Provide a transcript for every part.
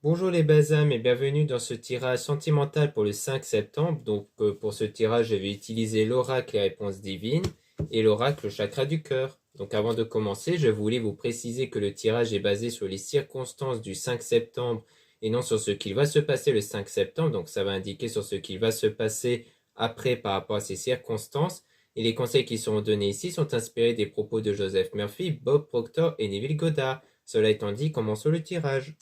Bonjour les basams et bienvenue dans ce tirage sentimental pour le 5 septembre. Pour ce tirage, je vais utiliser l'oracle et réponses divines et l'oracle chakra du cœur. Donc avant de commencer, je voulais vous préciser que le tirage est basé sur les circonstances du 5 septembre et non sur ce qu'il va se passer le 5 septembre. Donc ça va indiquer sur ce qu'il va se passer après par rapport à ces circonstances. Et les conseils qui seront donnés ici sont inspirés des propos de Joseph Murphy, Bob Proctor et Neville Goddard. Cela étant dit, commençons le tirage.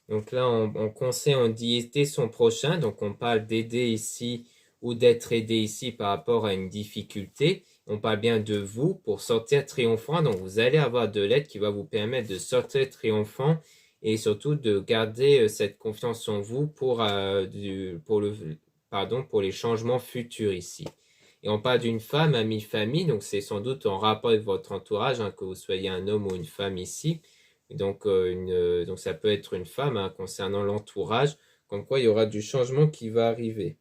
Donc là, en conseil, on dit aider son prochain. Donc on parle d'aider ici ou d'être aidé ici par rapport à une difficulté. On parle bien de vous pour sortir triomphant. Donc vous allez avoir de l'aide qui va vous permettre de sortir triomphant et surtout de garder cette confiance en vous pour les changements futurs ici. Et on parle d'une femme, amie, famille. Donc c'est sans doute en rapport avec votre entourage, que vous soyez un homme ou une femme ici. Donc ça peut être une femme concernant l'entourage, comme quoi il y aura du changement qui va arriver.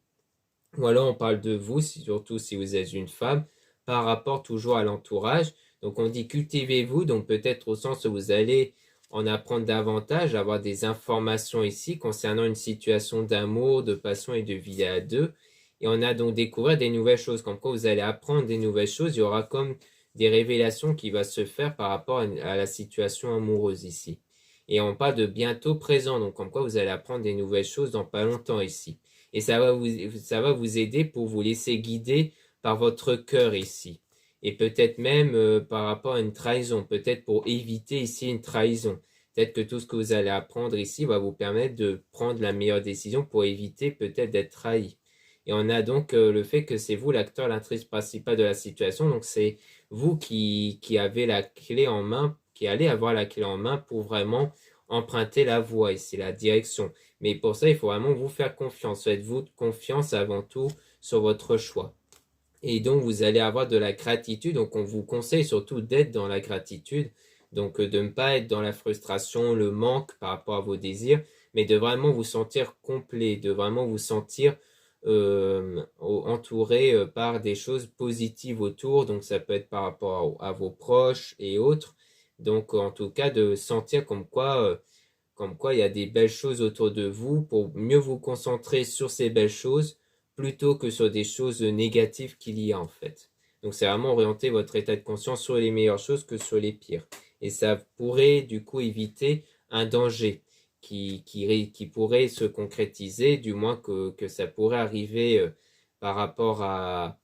Ou alors on parle de vous, surtout si vous êtes une femme, par rapport toujours à l'entourage. Donc on dit cultivez-vous, donc peut-être au sens où vous allez en apprendre davantage, avoir des informations ici concernant une situation d'amour, de passion et de vie à deux. Et on a donc découvert des nouvelles choses, comme quoi vous allez apprendre des nouvelles choses. Il y aura comme des révélations qui vont se faire par rapport à la situation amoureuse ici. Et on parle de bientôt présent, donc comme quoi vous allez apprendre des nouvelles choses dans pas longtemps ici. Et ça va vous aider pour vous laisser guider par votre cœur ici. Et peut-être même par rapport à une trahison, peut-être pour éviter ici une trahison. Peut-être que tout ce que vous allez apprendre ici va vous permettre de prendre la meilleure décision pour éviter peut-être d'être trahi. Et on a donc le fait que c'est vous l'acteur, l'actrice principale de la situation. Donc c'est vous qui avez la clé en main, qui allez avoir la clé en main pour vraiment emprunter la voie ici, la direction. Mais pour ça, il faut vraiment vous faire confiance. Faites-vous confiance avant tout sur votre choix. Et donc, vous allez avoir de la gratitude. Donc, on vous conseille surtout d'être dans la gratitude. Donc, de ne pas être dans la frustration, le manque par rapport à vos désirs, mais de vraiment vous sentir complet, de vraiment vous sentir entouré par des choses positives autour. Donc, ça peut être par rapport à vos proches et autres. Donc, en tout cas, de sentir comme quoi il y a des belles choses autour de vous pour mieux vous concentrer sur ces belles choses plutôt que sur des choses négatives qu'il y a en fait. Donc c'est vraiment orienter votre état de conscience sur les meilleures choses que sur les pires. Et ça pourrait du coup éviter un danger qui pourrait se concrétiser, du moins que ça pourrait arriver par rapport à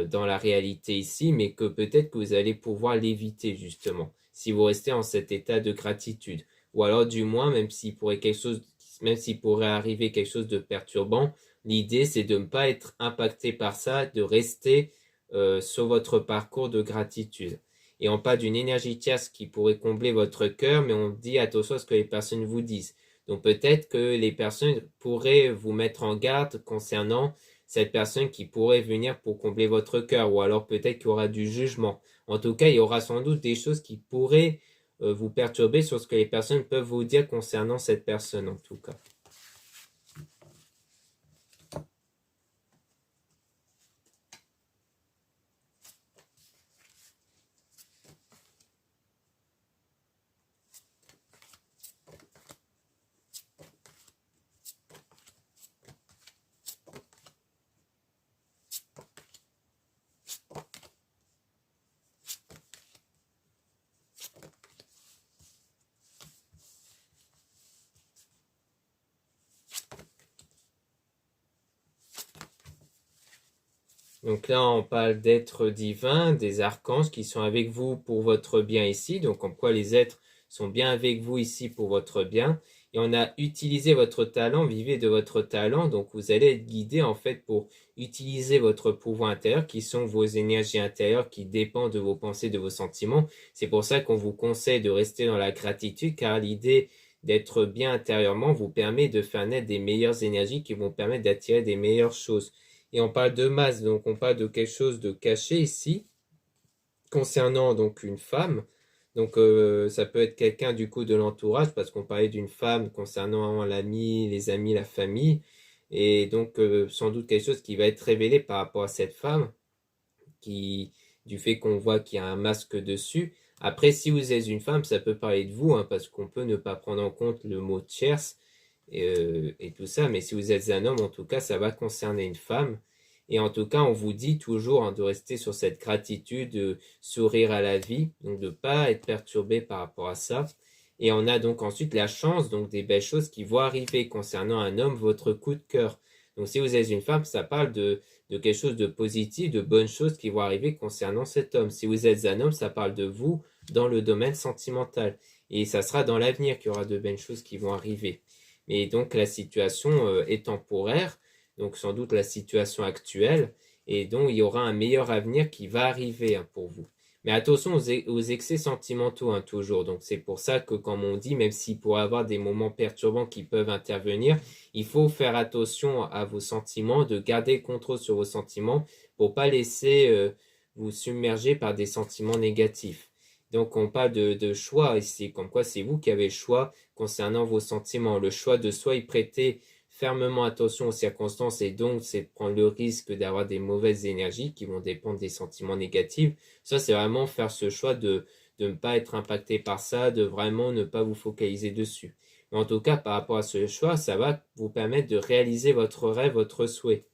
dans la réalité ici, mais que peut-être que vous allez pouvoir l'éviter justement si vous restez en cet état de gratitude. Ou alors du moins, même s'il pourrait arriver quelque chose de perturbant, l'idée c'est de ne pas être impacté par ça, de rester sur votre parcours de gratitude. Et on parle d'une énergie tierce qui pourrait combler votre cœur, mais on dit attention à ce que les personnes vous disent. Donc peut-être que les personnes pourraient vous mettre en garde concernant cette personne qui pourrait venir pour combler votre cœur, ou alors peut-être qu'il y aura du jugement. En tout cas, il y aura sans doute des choses qui pourraient vous perturber sur ce que les personnes peuvent vous dire concernant cette personne en tout cas. Donc là, on parle d'êtres divins, des archanges qui sont avec vous pour votre bien ici. Donc, comme quoi les êtres sont bien avec vous ici pour votre bien. Et on a utilisé votre talent, vivez de votre talent. Donc vous allez être guidé en fait pour utiliser votre pouvoir intérieur qui sont vos énergies intérieures qui dépendent de vos pensées, de vos sentiments. C'est pour ça qu'on vous conseille de rester dans la gratitude car l'idée d'être bien intérieurement vous permet de faire naître des meilleures énergies qui vont permettre d'attirer des meilleures choses. Et on parle de masse, donc on parle de quelque chose de caché ici concernant donc une femme. Donc ça peut être quelqu'un du coup de l'entourage parce qu'on parlait d'une femme concernant l'ami, les amis, la famille. Et donc sans doute quelque chose qui va être révélé par rapport à cette femme qui, du fait qu'on voit qu'il y a un masque dessus. Après, si vous êtes une femme, ça peut parler de vous, hein, parce qu'on peut ne pas prendre en compte le mot tierce et tout ça. Mais si vous êtes un homme, en tout cas, ça va concerner une femme. Et en tout cas, on vous dit toujours hein, de rester sur cette gratitude, de sourire à la vie, donc de ne pas être perturbé par rapport à ça. Et on a donc ensuite la chance, donc des belles choses qui vont arriver concernant un homme, votre coup de cœur. Donc si vous êtes une femme, ça parle de quelque chose de positif, de bonnes choses qui vont arriver concernant cet homme. Si vous êtes un homme, ça parle de vous dans le domaine sentimental. Et ça sera dans l'avenir qu'il y aura de belles choses qui vont arriver. Mais donc la situation est temporaire, donc sans doute la situation actuelle, et donc il y aura un meilleur avenir qui va arriver hein, pour vous. Mais attention aux excès sentimentaux hein, toujours. Donc c'est pour ça que comme on dit, même s'il pourrait y avoir des moments perturbants qui peuvent intervenir, il faut faire attention à vos sentiments, de garder le contrôle sur vos sentiments pour pas laisser vous submerger par des sentiments négatifs. Donc on parle de choix ici, comme quoi c'est vous qui avez le choix concernant vos sentiments. Le choix de soit y prêter fermement attention aux circonstances et donc c'est prendre le risque d'avoir des mauvaises énergies qui vont dépendre des sentiments négatifs. Ça c'est vraiment faire ce choix de ne pas être impacté par ça, de vraiment ne pas vous focaliser dessus. Mais en tout cas, par rapport à ce choix, ça va vous permettre de réaliser votre rêve, votre souhait.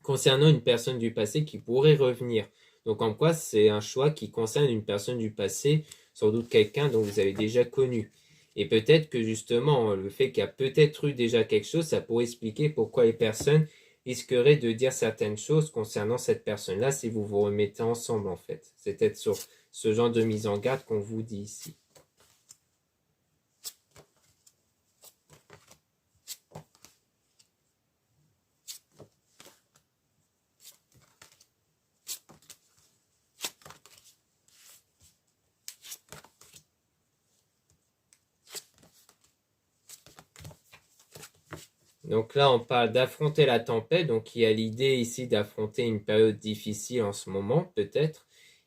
Concernant une personne du passé qui pourrait revenir. Donc en quoi c'est un choix qui concerne une personne du passé, sans doute quelqu'un dont vous avez déjà connu. Et peut-être que justement, le fait qu'il y a peut-être eu déjà quelque chose, ça pourrait expliquer pourquoi les personnes risqueraient de dire certaines choses concernant cette personne-là si vous vous remettez ensemble en fait. C'est peut-être sur ce genre de mise en garde qu'on vous dit ici. Donc là, on parle d'affronter la tempête. Donc il y a l'idée ici d'affronter une période difficile en ce moment, peut-être,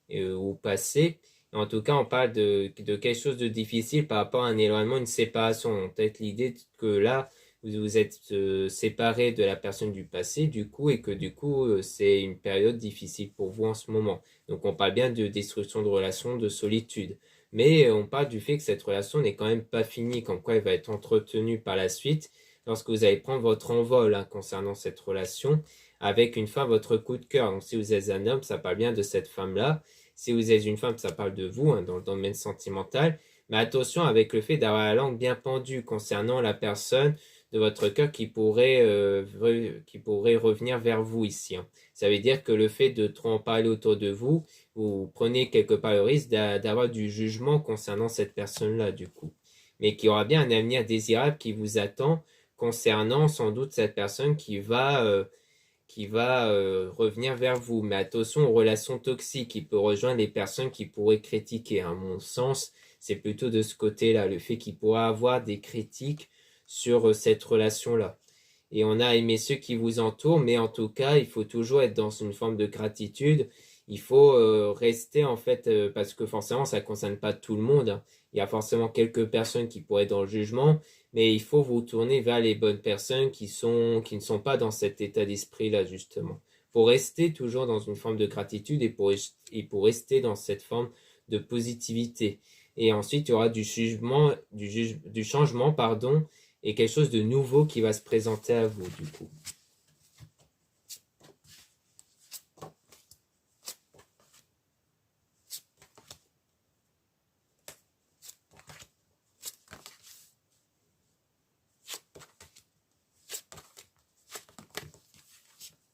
ou passé. En tout cas, on parle de quelque chose de difficile par rapport à un éloignement, une séparation. Peut-être l'idée que là, vous vous êtes séparé de la personne du passé, du coup, et que du coup, c'est une période difficile pour vous en ce moment. Donc on parle bien de destruction de relations, de solitude. Mais on parle du fait que cette relation n'est quand même pas finie, comme quoi elle va être entretenue par la suite lorsque vous allez prendre votre envol hein, concernant cette relation avec une femme, votre coup de cœur. Donc si vous êtes un homme, ça parle bien de cette femme-là. Si vous êtes une femme, ça parle de vous hein, dans le domaine sentimental. Mais attention avec le fait d'avoir la langue bien pendue concernant la personne de votre cœur qui pourrait revenir vers vous ici. Hein. Ça veut dire que le fait de trop en parler autour de vous, vous prenez quelque part le risque d'avoir du jugement concernant cette personne-là du coup. Mais qu'il y aura bien un avenir désirable qui vous attend concernant sans doute cette personne qui va revenir vers vous. Mais attention aux relations toxiques qui peut rejoindre les personnes qui pourraient critiquer. À mon sens, c'est plutôt de ce côté-là, le fait qu'il pourra avoir des critiques sur cette relation-là. Et on a aimé ceux qui vous entourent, mais en tout cas, il faut toujours être dans une forme de gratitude. Il faut rester en fait, parce que forcément, ça ne concerne pas tout le monde. Hein. Il y a forcément quelques personnes qui pourraient être dans le jugement, mais il faut vous tourner vers les bonnes personnes qui ne sont pas dans cet état d'esprit-là, justement. Pour rester toujours dans une forme de gratitude et pour rester dans cette forme de positivité. Et ensuite, il y aura du changement, pardon, et quelque chose de nouveau qui va se présenter à vous, du coup.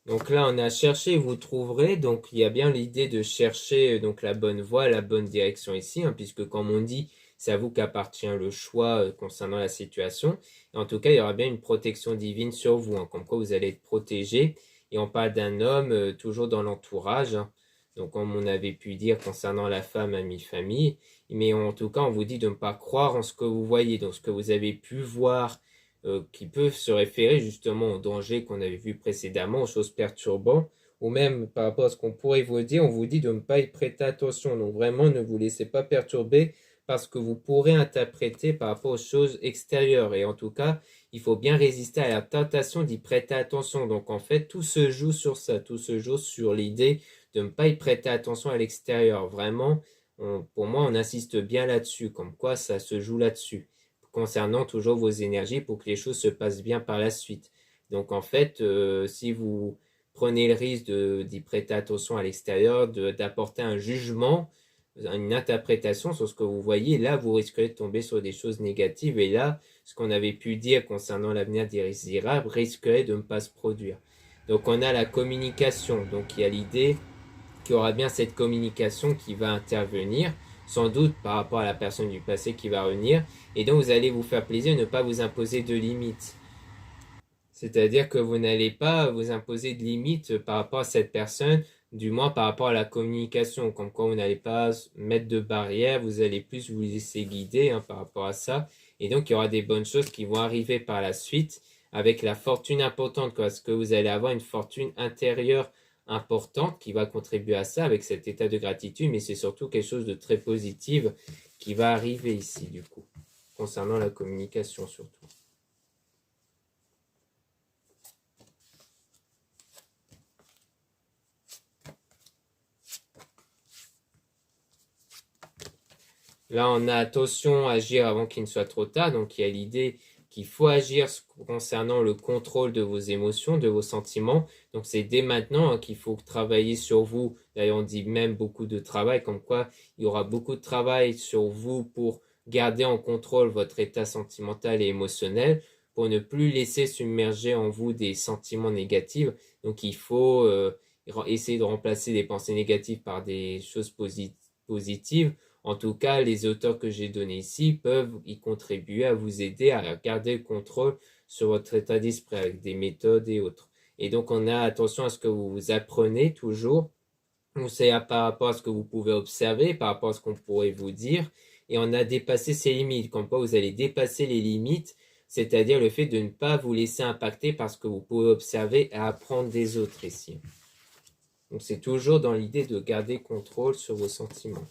Donc là, on a cherché, vous trouverez. Donc il y a bien l'idée de chercher donc la bonne voie, la bonne direction ici, hein, puisque comme on dit, c'est à vous qu'appartient le choix concernant la situation. Et en tout cas, il y aura bien une protection divine sur vous, hein, comme quoi vous allez être protégé. Et on parle d'un homme toujours dans l'entourage, hein. Donc comme on avait pu dire concernant la femme, amie, famille. Mais en tout cas, on vous dit de ne pas croire en ce que vous voyez, donc ce que vous avez pu voir, qui peuvent se référer justement aux dangers qu'on avait vus précédemment, aux choses perturbantes, ou même par rapport à ce qu'on pourrait vous dire, on vous dit de ne pas y prêter attention. Donc vraiment, ne vous laissez pas perturber parce que vous pourrez interpréter par rapport aux choses extérieures. Et en tout cas, il faut bien résister à la tentation d'y prêter attention. Donc en fait, tout se joue sur ça, tout se joue sur l'idée de ne pas y prêter attention à l'extérieur. Vraiment, pour moi, on insiste bien là-dessus, comme quoi ça se joue là-dessus, concernant toujours vos énergies pour que les choses se passent bien par la suite. Donc en fait, si vous prenez le risque d'y prêter attention à l'extérieur, d'apporter un jugement, une interprétation sur ce que vous voyez, là, vous risquerez de tomber sur des choses négatives. Et là, ce qu'on avait pu dire concernant l'avenir d'Irrécirable risquerait de ne pas se produire. Donc on a la communication. Donc il y a l'idée qu'il y aura bien cette communication qui va intervenir, sans doute par rapport à la personne du passé qui va revenir. Et donc vous allez vous faire plaisir, ne pas vous imposer de limites. C'est-à-dire que vous n'allez pas vous imposer de limites par rapport à cette personne, du moins par rapport à la communication, comme quoi vous n'allez pas mettre de barrières, vous allez plus vous laisser guider, hein, par rapport à ça. Et donc il y aura des bonnes choses qui vont arriver par la suite, avec la fortune importante, parce que vous allez avoir une fortune intérieure importante qui va contribuer à ça, avec cet état de gratitude, mais c'est surtout quelque chose de très positif qui va arriver ici, du coup, concernant la communication surtout. Là, on a attention à agir avant qu'il ne soit trop tard. Donc, il y a l'idée qu'il faut agir concernant le contrôle de vos émotions, de vos sentiments. Donc, c'est dès maintenant, hein, qu'il faut travailler sur vous. D'ailleurs, on dit même beaucoup de travail, comme quoi il y aura beaucoup de travail sur vous pour garder en contrôle votre état sentimental et émotionnel, pour ne plus laisser submerger en vous des sentiments négatifs. Donc, il faut essayer de remplacer les pensées négatives par des choses positives. En tout cas, les auteurs que j'ai donnés ici peuvent y contribuer à vous aider à garder le contrôle sur votre état d'esprit avec des méthodes et autres. Et donc, on a attention à ce que vous apprenez toujours. On sait par rapport à ce que vous pouvez observer, par rapport à ce qu'on pourrait vous dire. Et on a dépassé ses limites. Comme quoi, vous allez dépasser les limites, c'est-à-dire le fait de ne pas vous laisser impacter par ce que vous pouvez observer et apprendre des autres ici. Donc, c'est toujours dans l'idée de garder contrôle sur vos sentiments.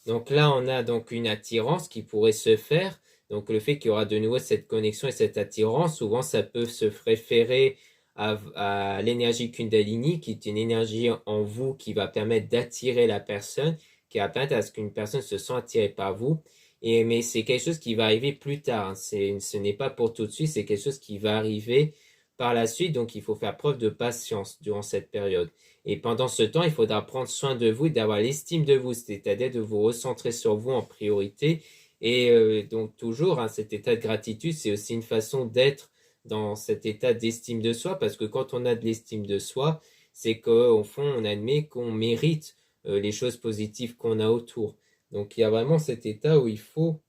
Donc là, on a donc une attirance qui pourrait se faire. Donc le fait qu'il y aura de nouveau cette connexion et cette attirance, souvent ça peut se référer à l'énergie Kundalini, qui est une énergie en vous qui va permettre d'attirer la personne, qui va permettre à ce qu'une personne se sente attirée par vous. Mais c'est quelque chose qui va arriver plus tard, hein. Ce n'est pas pour tout de suite, c'est quelque chose qui va arriver par la suite. Donc il faut faire preuve de patience durant cette période. Et pendant ce temps, il faudra prendre soin de vous et d'avoir l'estime de vous, c'est-à-dire de vous recentrer sur vous en priorité. Et donc toujours, hein, cet état de gratitude, c'est aussi une façon d'être dans cet état d'estime de soi, parce que quand on a de l'estime de soi, c'est qu'au fond, on admet qu'on mérite les choses positives qu'on a autour. Donc il y a vraiment cet état où il faut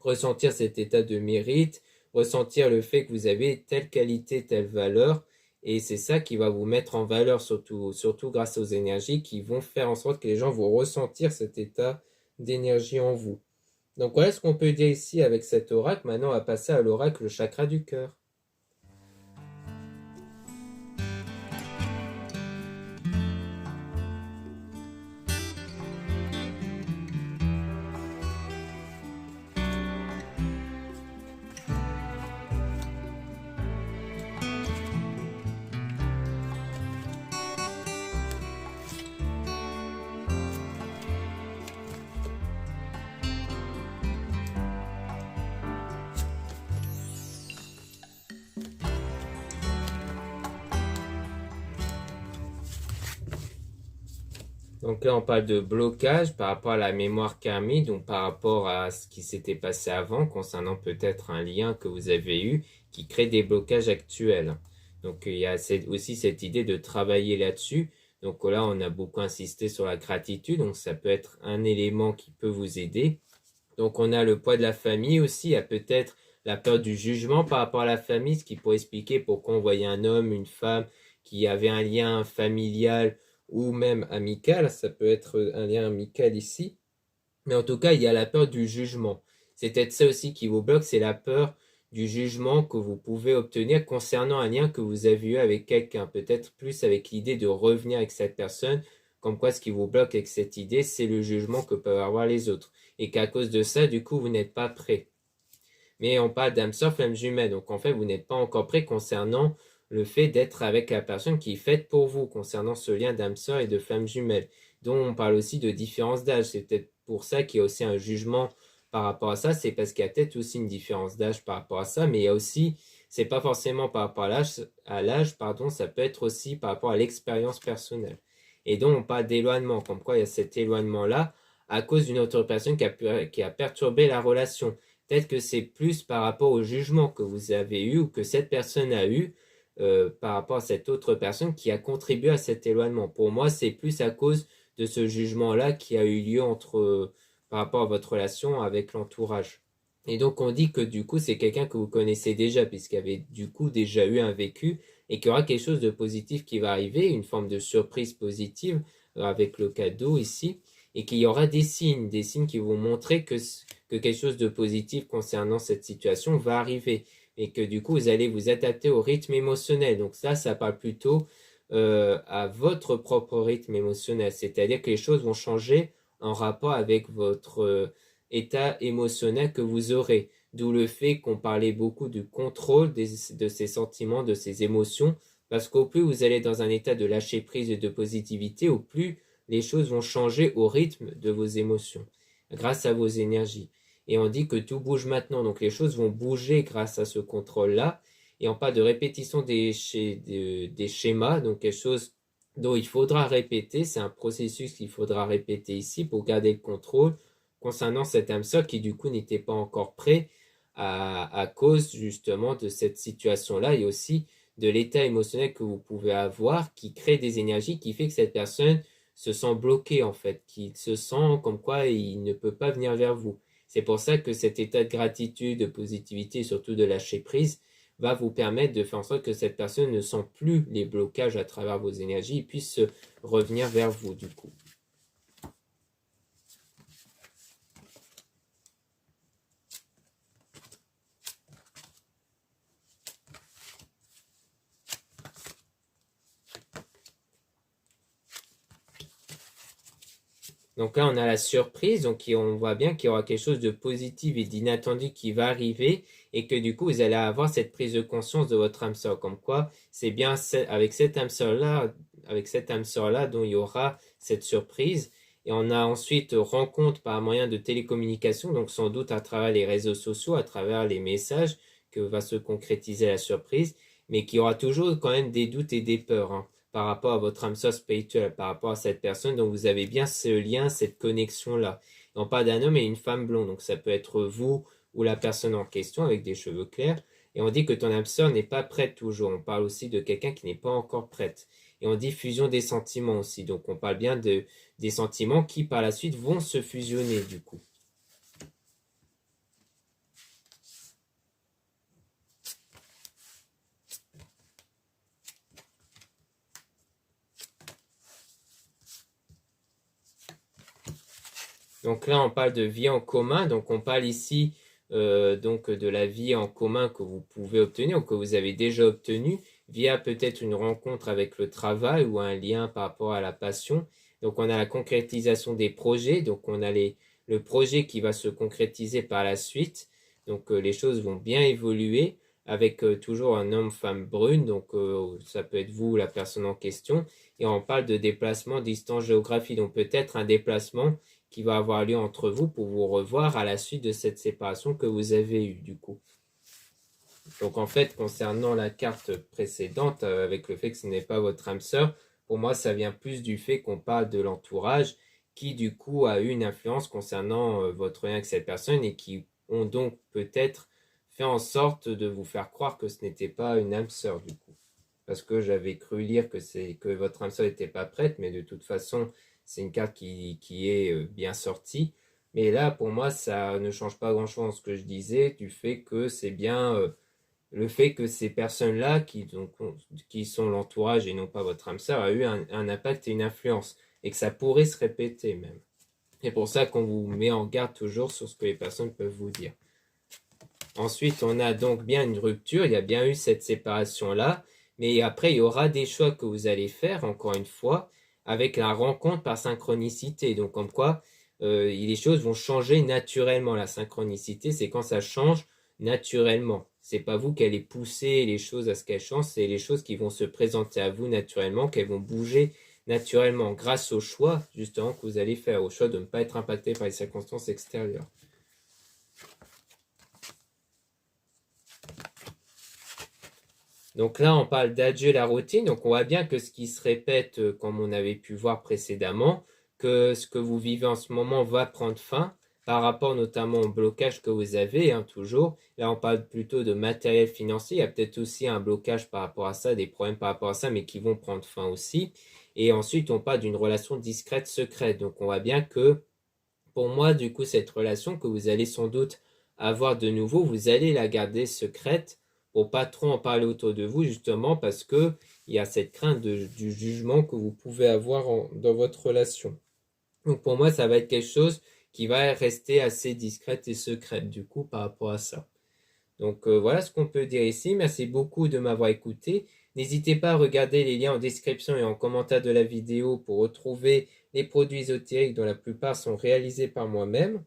ressentir cet état de mérite, ressentir le fait que vous avez telle qualité, telle valeur. Et c'est ça qui va vous mettre en valeur, surtout grâce aux énergies qui vont faire en sorte que les gens vont ressentir cet état d'énergie en vous. Donc voilà ce qu'on peut dire ici avec cet oracle. Maintenant, on va passer à l'oracle chakra du cœur. Donc là, on parle de blocage par rapport à la mémoire karmique, donc par rapport à ce qui s'était passé avant, concernant peut-être un lien que vous avez eu qui crée des blocages actuels. Donc il y a aussi cette idée de travailler là-dessus, Donc là, on a beaucoup insisté sur la gratitude, donc ça peut être un élément qui peut vous aider. Donc on a le poids de la famille aussi, il y a peut-être la peur du jugement par rapport à la famille, ce qui pourrait expliquer pourquoi on voyait un homme, une femme qui avait un lien familial ou même amical, ça peut être un lien amical ici. Mais en tout cas, il y a la peur du jugement. C'est peut-être ça aussi qui vous bloque, c'est la peur du jugement que vous pouvez obtenir concernant un lien que vous avez eu avec quelqu'un. Peut-être plus avec l'idée de revenir avec cette personne, comme quoi ce qui vous bloque avec cette idée, c'est le jugement que peuvent avoir les autres. Et qu'à cause de ça, du coup, vous n'êtes pas prêt. Mais on parle d'âme sœur, flamme jumelle. Donc en fait, vous n'êtes pas encore prêt concernant le fait d'être avec la personne qui est faite pour vous, concernant ce lien d'âme sœur et de flamme jumelle. Dont on parle aussi de différence d'âge. C'est peut-être pour ça qu'il y a aussi un jugement par rapport à ça. C'est parce qu'il y a peut-être aussi une différence d'âge par rapport à ça. Mais il y a aussi, c'est pas forcément par rapport à l'âge, pardon, ça peut être aussi par rapport à l'expérience personnelle. Et donc on parle d'éloignement, comme quoi il y a cet éloignement-là à cause d'une autre personne qui a perturbé la relation. Peut-être que c'est plus par rapport au jugement que vous avez eu ou que cette personne a eu par rapport à cette autre personne qui a contribué à cet éloignement. Pour moi, c'est plus à cause de ce jugement-là qui a eu lieu par rapport à votre relation avec l'entourage. Et donc on dit que du coup c'est quelqu'un que vous connaissez déjà puisqu'il y avait du coup déjà eu un vécu et qu'il y aura quelque chose de positif qui va arriver, une forme de surprise positive avec le cadeau ici et qu'il y aura des signes qui vont montrer que quelque chose de positif concernant cette situation va arriver et que du coup vous allez vous adapter au rythme émotionnel. Donc ça parle plutôt à votre propre rythme émotionnel, c'est-à-dire que les choses vont changer en rapport avec votre état émotionnel que vous aurez. D'où le fait qu'on parlait beaucoup du contrôle de ces sentiments, de ces émotions, parce qu'au plus vous allez dans un état de lâcher prise et de positivité, au plus les choses vont changer au rythme de vos émotions, grâce à vos énergies. Et on dit que tout bouge maintenant, donc les choses vont bouger grâce à ce contrôle-là. Et on parle de répétition des schémas, donc quelque chose dont il faudra répéter, c'est un processus qu'il faudra répéter ici pour garder le contrôle concernant cet âme sœur qui du coup n'était pas encore prêt à cause justement de cette situation-là et aussi de l'état émotionnel que vous pouvez avoir qui crée des énergies qui fait que cette personne se sent bloqué en fait, qu'il se sent comme quoi il ne peut pas venir vers vous. C'est pour ça que cet état de gratitude, de positivité et surtout de lâcher prise va vous permettre de faire en sorte que cette personne ne sent plus les blocages à travers vos énergies et puisse revenir vers vous du coup. Donc là, on a la surprise, donc on voit bien qu'il y aura quelque chose de positif et d'inattendu qui va arriver et que du coup, vous allez avoir cette prise de conscience de votre âme sœur. Comme quoi, c'est bien avec cette âme sœur-là dont il y aura cette surprise. Et on a ensuite rencontre par moyen de télécommunication, donc sans doute à travers les réseaux sociaux, à travers les messages que va se concrétiser la surprise, mais qu'il y aura toujours quand même des doutes et des peurs, hein, par rapport à votre âme sœur spirituelle, par rapport à cette personne dont vous avez bien ce lien, cette connexion-là. On parle d'un homme et une femme blonde, donc ça peut être vous ou la personne en question avec des cheveux clairs. Et on dit que ton âme sœur n'est pas prête toujours. On parle aussi de quelqu'un qui n'est pas encore prête. Et on dit fusion des sentiments aussi. Donc on parle bien des sentiments qui par la suite vont se fusionner du coup. Donc là, on parle de vie en commun. Donc on parle ici donc de la vie en commun que vous pouvez obtenir ou que vous avez déjà obtenu via peut-être une rencontre avec le travail ou un lien par rapport à la passion. Donc on a la concrétisation des projets. Donc on a le projet qui va se concrétiser par la suite. Donc les choses vont bien évoluer avec toujours un homme-femme brune. Donc ça peut être vous ou la personne en question. Et on parle de déplacement, distance, géographie. Donc peut-être un déplacement qui va avoir lieu entre vous pour vous revoir à la suite de cette séparation que vous avez eue du coup. Donc en fait, concernant la carte précédente, avec le fait que ce n'est pas votre âme sœur, pour moi ça vient plus du fait qu'on parle de l'entourage qui du coup a eu une influence concernant votre lien avec cette personne et qui ont donc peut-être fait en sorte de vous faire croire que ce n'était pas une âme sœur du coup. parce que j'avais cru lire que votre âme sœur n'était pas prête, mais de toute façon, c'est une carte qui est bien sortie. Mais là, pour moi, ça ne change pas grand-chose en ce que je disais, du fait que c'est bien le fait que ces personnes-là, qui sont l'entourage et non pas votre âme sœur, a eu un impact et une influence, et que ça pourrait se répéter même. C'est pour ça qu'on vous met en garde toujours sur ce que les personnes peuvent vous dire. Ensuite, on a donc bien une rupture, il y a bien eu cette séparation-là, mais après, il y aura des choix que vous allez faire, encore une fois, avec la rencontre par synchronicité. Donc, comme quoi, les choses vont changer naturellement. La synchronicité, c'est quand ça change naturellement. C'est pas vous qui allez pousser les choses à ce qu'elles changent, c'est les choses qui vont se présenter à vous naturellement, qu'elles vont bouger naturellement grâce au choix, justement, que vous allez faire, au choix de ne pas être impacté par les circonstances extérieures. Donc là, on parle d'adieu la routine. Donc on voit bien que ce qui se répète, comme on avait pu voir précédemment, que ce que vous vivez en ce moment va prendre fin par rapport notamment au blocage que vous avez, hein, toujours. Là, on parle plutôt de matériel financier. Il y a peut-être aussi un blocage par rapport à ça, des problèmes par rapport à ça, mais qui vont prendre fin aussi. Et ensuite, on parle d'une relation discrète, secrète. Donc on voit bien que, pour moi, du coup, cette relation que vous allez sans doute avoir de nouveau, vous allez la garder secrète pour pas trop en parler autour de vous, justement parce que il y a cette crainte du jugement que vous pouvez avoir dans votre relation. Donc pour moi, ça va être quelque chose qui va rester assez discrète et secrète, du coup, par rapport à ça. Donc voilà ce qu'on peut dire ici. Merci beaucoup de m'avoir écouté. N'hésitez pas à regarder les liens en description et en commentaire de la vidéo pour retrouver les produits ésotériques dont la plupart sont réalisés par moi-même.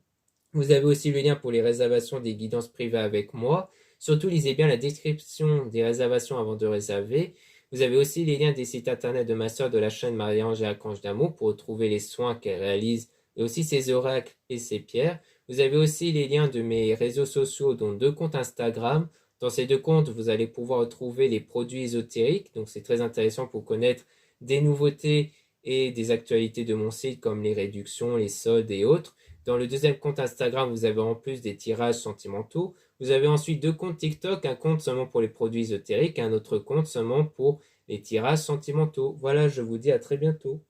Vous avez aussi le lien pour les réservations des guidances privées avec moi. Surtout, lisez bien la description des réservations avant de réserver. Vous avez aussi les liens des sites internet de ma sœur de la chaîne Marie-Ange et Archange d'Amour pour retrouver les soins qu'elle réalise et aussi ses oracles et ses pierres. Vous avez aussi les liens de mes réseaux sociaux, dont 2 comptes Instagram. Dans ces 2 comptes, vous allez pouvoir retrouver les produits ésotériques. Donc, c'est très intéressant pour connaître des nouveautés et des actualités de mon site comme les réductions, les soldes et autres. Dans le 2e compte Instagram, vous avez en plus des tirages sentimentaux. Vous avez ensuite 2 comptes TikTok, un compte seulement pour les produits ésotériques et un autre compte seulement pour les tirages sentimentaux. Voilà, je vous dis à très bientôt.